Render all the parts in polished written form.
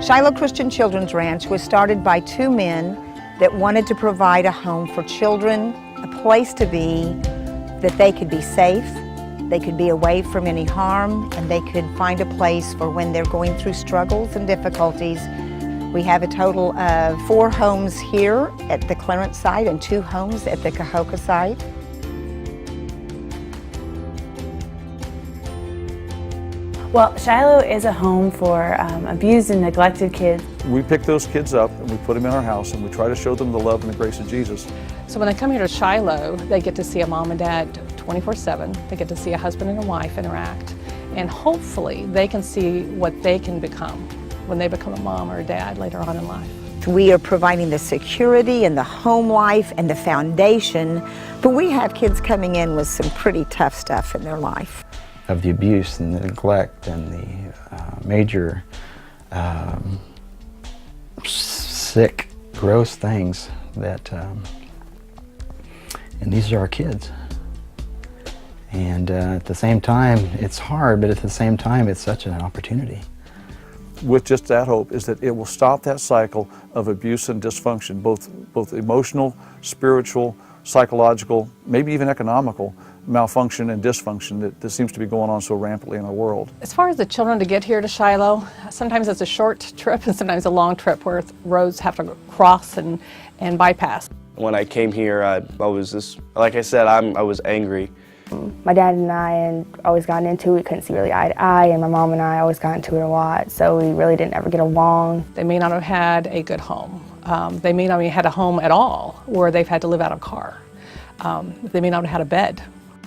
Shiloh Christian Children's Ranch was started by two men that wanted to provide a home for children, a place to be, that they could be safe, they could be away from any harm, and they could find a place for when they're going through struggles and difficulties. We have a total of 4 homes here at the Clarence site and 2 homes at the Cahokia site. Well, Shiloh is a home for abused and neglected kids. We pick those kids up and we put them in our house and we try to show them the love and the grace of Jesus. So when they come here to Shiloh, they get to see a mom and dad 24/7. They get to see a husband and a wife interact. And hopefully they can see what they can become when they become a mom or a dad later on in life. We are providing the security and the home life and the foundation, but we have kids coming in with some pretty tough stuff in their life. Of the abuse and the neglect and the major sick, gross things that, and these are our kids. And at the same time, it's hard, but at the same time, it's such an opportunity. With just that hope is that it will stop that cycle of abuse and dysfunction, both emotional, spiritual, psychological, maybe even economical malfunction and dysfunction that seems to be going on so rampantly in our world. As far as the children to get here to Shiloh, sometimes it's a short trip and sometimes a long trip where roads have to cross and bypass. When I came here, I was just, like I said, I was angry. My dad and I always gotten into it. We couldn't see really eye to eye, and my mom and I always got into it a lot, so we really didn't ever get along. They may not have had a good home. They may not have had a home at all where they've had to live out of a car. They may not have had a bed.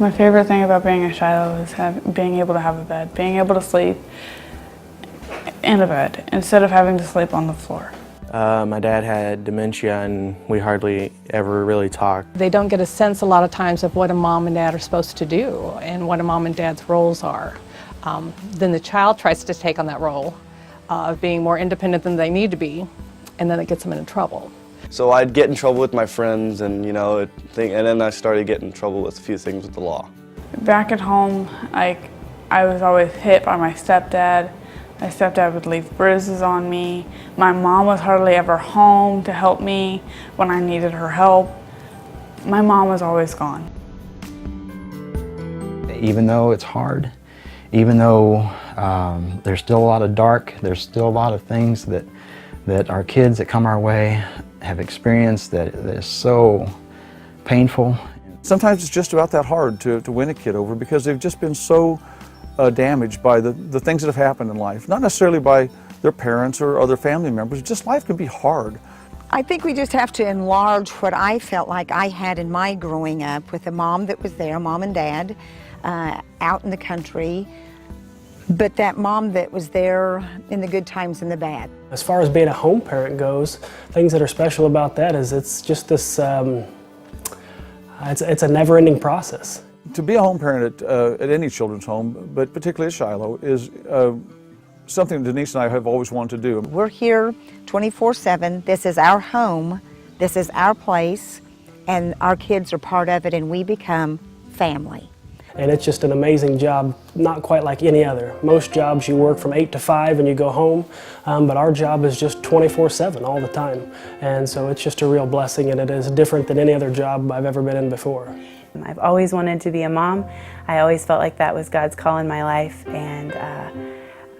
My favorite thing about being in Shiloh is being able to have a bed, being able to sleep in a bed instead of having to sleep on the floor. My dad had dementia and we hardly ever really talked. They don't get a sense a lot of times of what a mom and dad are supposed to do and what a mom and dad's roles are. Then the child tries to take on that role of being more independent than they need to be, and then it gets them into trouble. So I'd get in trouble with my friends and, you know, and then I started getting in trouble with a few things with the law. Back at home, I was always hit by my stepdad. My stepdad would leave bruises on me. My mom was hardly ever home to help me when I needed her help. My mom was always gone. Even though it's hard, even though there's still a lot of dark, there's still a lot of things that our kids that come our way have experienced that is so painful. Sometimes it's just about that hard to win a kid over because they've just been so damaged by the things that have happened in life. Not necessarily by their parents or other family members, just life can be hard. I think we just have to enlarge what I felt like I had in my growing up with a mom that was there, mom and dad, out in the country, but that mom that was there in the good times and the bad. As far as being a home parent goes, things that are special about that is it's just this, it's a never-ending process. To be a home parent at any children's home, but particularly at Shiloh, is something Denise and I have always wanted to do. We're here 24/7. This is our home. This is our place, and our kids are part of it, and we become family. And it's just an amazing job, not quite like any other. Most jobs you work from 8 to 5 and you go home, but our job is just 24/7 all the time. And so it's just a real blessing, and it is different than any other job I've ever been in before. I've always wanted to be a mom. I always felt like that was God's call in my life, and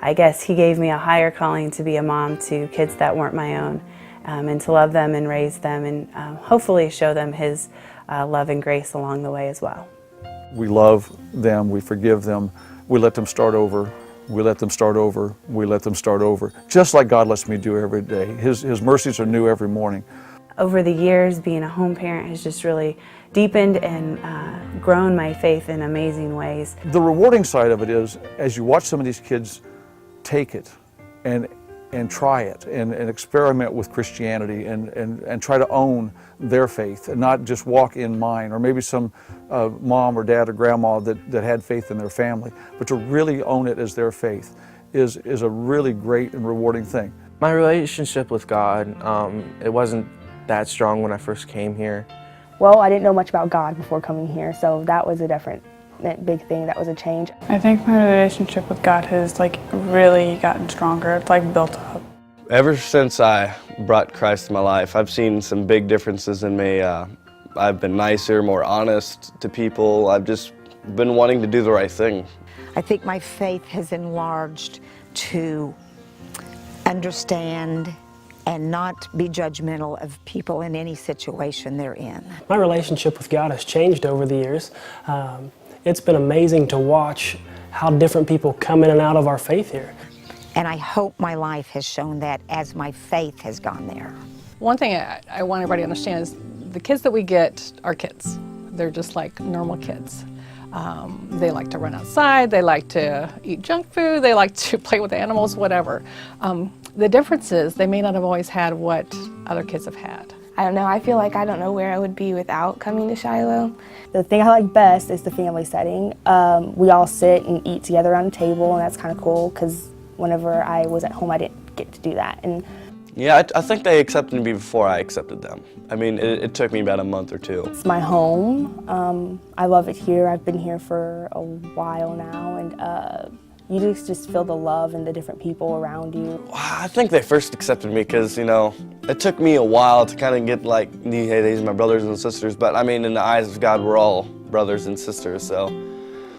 I guess He gave me a higher calling to be a mom to kids that weren't my own, and to love them and raise them and hopefully show them His love and grace along the way as well. We love them, we forgive them, we let them start over, we let them start over, we let them start over, just like God lets me do every day. His mercies are new every morning. Over the years, being a home parent has just really deepened and grown my faith in amazing ways. The rewarding side of it is, as you watch some of these kids take it and try it and experiment with Christianity and try to own their faith and not just walk in mine, or maybe some mom or dad or grandma that had faith in their family, but to really own it as their faith is a really great and rewarding thing. My relationship with God, it wasn't that strong when I first came here, Well, I didn't know much about God before coming here, so that was a big thing. That was a change. I think my relationship with God has really gotten stronger. It's built up. Ever since I brought Christ in my life, I've seen some big differences in me. I've been nicer, more honest to people. I've just been wanting to do the right thing. I think my faith has enlarged to understand and not be judgmental of people in any situation they're in. My relationship with God has changed over the years. It's been amazing to watch how different people come in and out of our faith here. And I hope my life has shown that as my faith has gone there. One thing I want everybody to understand is the kids that we get are kids. They're just like normal kids. They like to run outside, they like to eat junk food, they like to play with animals, whatever. The difference is they may not have always had what other kids have had. I don't know, I feel like I don't know where I would be without coming to Shiloh. The thing I like best is the family setting. We all sit and eat together around a table, and that's kind of cool because whenever I was at home I didn't get to do that. And yeah, I think they accepted me before I accepted them. I mean, it took me about a month or two. it's my home. I love it here. I've been here for a while now, and you just feel the love and the different people around you. I think they first accepted me because, it took me a while to kind of get hey, these are my brothers and sisters. But I mean, in the eyes of God, we're all brothers and sisters, so.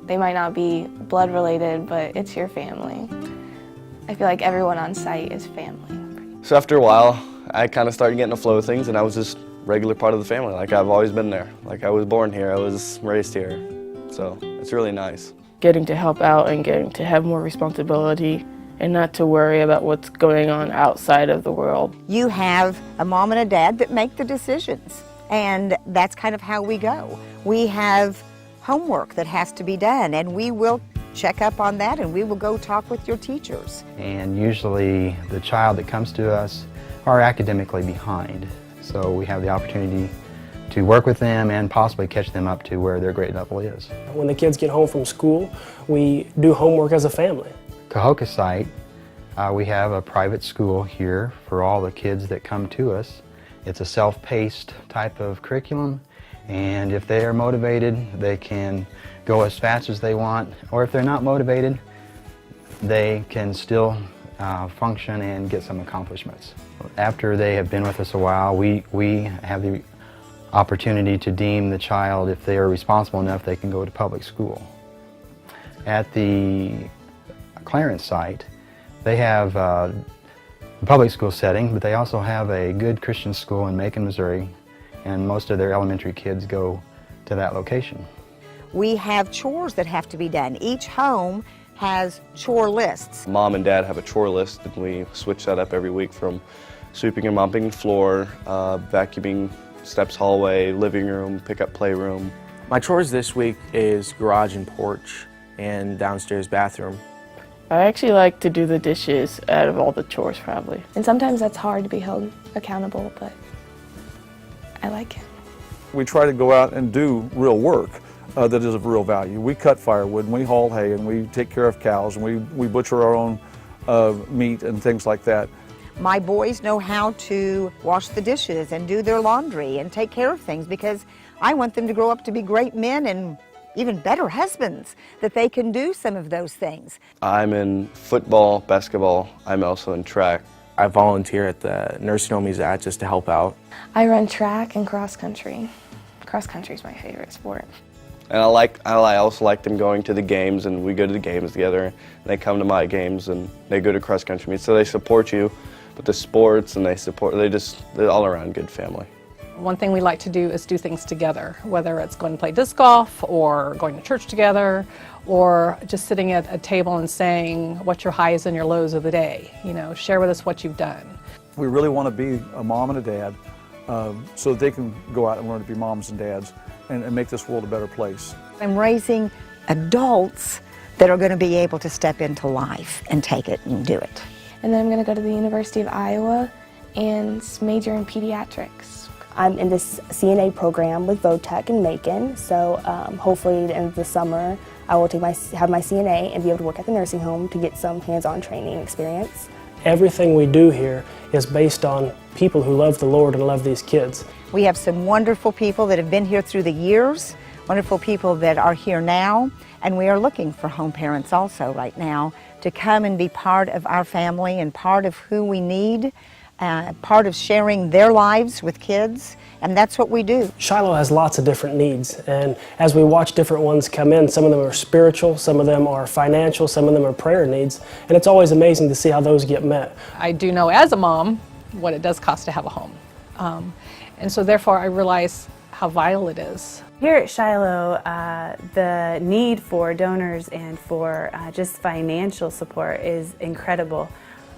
They might not be blood related, but it's your family. I feel like everyone on site is family. So after a while, I kind of started getting a flow of things, and I was just a regular part of the family. I've always been there. I was born here, I was raised here. So it's really nice. Getting to help out and getting to have more responsibility and not to worry about what's going on outside of the world. You have a mom and a dad that make the decisions, and that's kind of how we go. We have homework that has to be done, and we will check up on that, and we will go talk with your teachers. And usually the child that comes to us are academically behind, so we have the opportunity to work with them and possibly catch them up to where their grade level is. When the kids get home from school, we do homework as a family. Cahokia site, we have a private school here for all the kids that come to us. It's a self-paced type of curriculum, and if they are motivated, they can go as fast as they want, or if they're not motivated, they can still function and get some accomplishments. After they have been with us a while, we have the opportunity to deem the child, if they are responsible enough, they can go to public school. At the Clarence site, they have a public school setting, but they also have a good Christian school in Macon, Missouri, and most of their elementary kids go to that location. We have chores that have to be done. Each home has chore lists. Mom and Dad have a chore list, and we switch that up every week, from sweeping and mopping the floor, vacuuming steps, hallway, living room, pickup playroom. My chores this week is garage and porch and downstairs bathroom. I actually like to do the dishes out of all the chores probably. And sometimes that's hard to be held accountable, but I like it. We try to go out and do real work that is of real value. We cut firewood, and we haul hay, and we take care of cows, and we butcher our own meat and things like that. My boys know how to wash the dishes and do their laundry and take care of things, because I want them to grow up to be great men and even better husbands, that they can do some of those things. I'm in football, basketball. I'm also in track. I volunteer at the nursing home he's at just to help out. I run track and cross country. Cross country is my favorite sport. And I also like them going to the games, and we go to the games together. And they come to my games, and they go to cross country meets. So they support you with the sports, and they're all around good family. One thing we like to do is do things together, whether it's going to play disc golf or going to church together, or just sitting at a table and saying what your highs and your lows of the day. Share with us what you've done. We really want to be a mom and a dad so that they can go out and learn to be moms and dads and make this world a better place. I'm raising adults that are going to be able to step into life and take it and do it. And then I'm going to go to the University of Iowa and major in pediatrics. I'm in this CNA program with VOTEC in Macon, so hopefully at the end of the summer I will have my CNA and be able to work at the nursing home to get some hands-on training experience. Everything we do here is based on people who love the Lord and love these kids. We have some wonderful people that have been here through the years, wonderful people that are here now, and we are looking for home parents also right now to come and be part of our family and part of who we need, part of sharing their lives with kids, and that's what we do. Shiloh has lots of different needs, and as we watch different ones come in, some of them are spiritual, some of them are financial, some of them are prayer needs, and it's always amazing to see how those get met. I do know as a mom what it does cost to have a home. And so therefore I realize how vital it is. Here at Shiloh, the need for donors and for just financial support is incredible.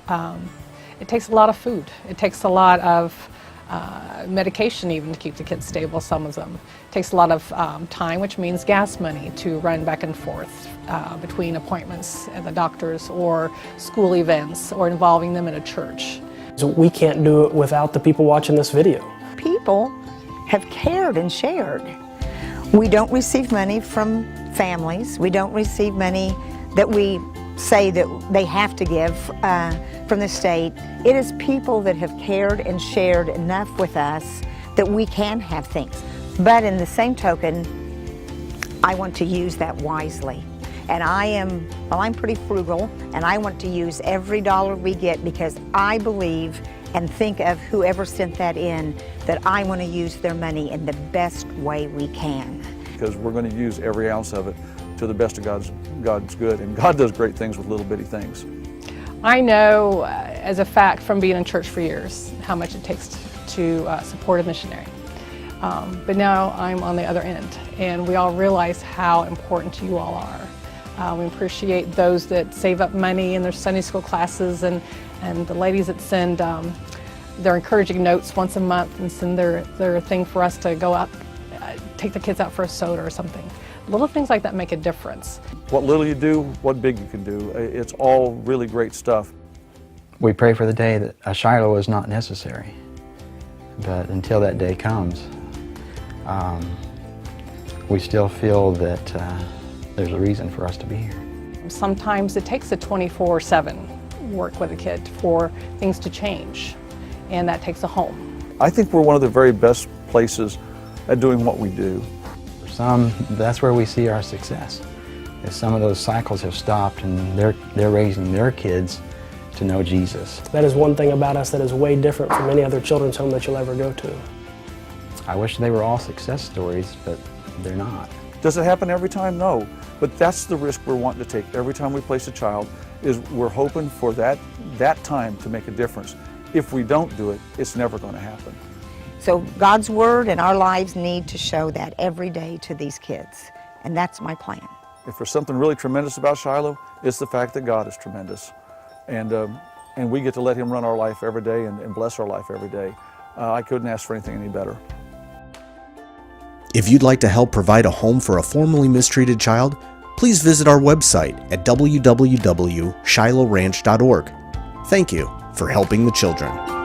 It takes a lot of food. It takes a lot of medication even to keep the kids stable, some of them. It takes a lot of time, which means gas money to run back and forth between appointments at the doctors or school events or involving them in a church. So we can't do it without the people watching this video. People have cared and shared. We don't receive money from families. We don't receive money that we say that they have to give from the state. It is people that have cared and shared enough with us that we can have things. But in the same token, I want to use that wisely. And I'm pretty frugal, and I want to use every dollar we get because I believe and think of whoever sent that in, that I want to use their money in the best way we can. Because we're going to use every ounce of it to the best of God's good, and God does great things with little bitty things. I know as a fact from being in church for years how much it takes to support a missionary. But now I'm on the other end, and we all realize how important you all are. We appreciate those that save up money in their Sunday school classes and the ladies that send their encouraging notes once a month and send their thing for us to go out, take the kids out for a soda or something. Little things like that make a difference. What little you do, what big you can do. It's all really great stuff. We pray for the day that a Shiloh is not necessary, but until that day comes, we still feel that there's a reason for us to be here. Sometimes it takes a 24/7 work with a kid for things to change, and that takes a home. I think we're one of the very best places at doing what we do. For some, that's where we see our success. If some of those cycles have stopped and they're raising their kids to know Jesus. That is one thing about us that is way different from any other children's home that you'll ever go to. I wish they were all success stories, but they're not. Does it happen every time? No. But that's the risk we're wanting to take every time we place a child, is we're hoping for that time to make a difference. If we don't do it, it's never going to happen. So God's Word and our lives need to show that every day to these kids, and that's my plan. If there's something really tremendous about Shiloh, it's the fact that God is tremendous. And we get to let Him run our life every day and bless our life every day. I couldn't ask for anything any better. If you'd like to help provide a home for a formerly mistreated child, please visit our website at www.shilohranch.org. Thank you for helping the children.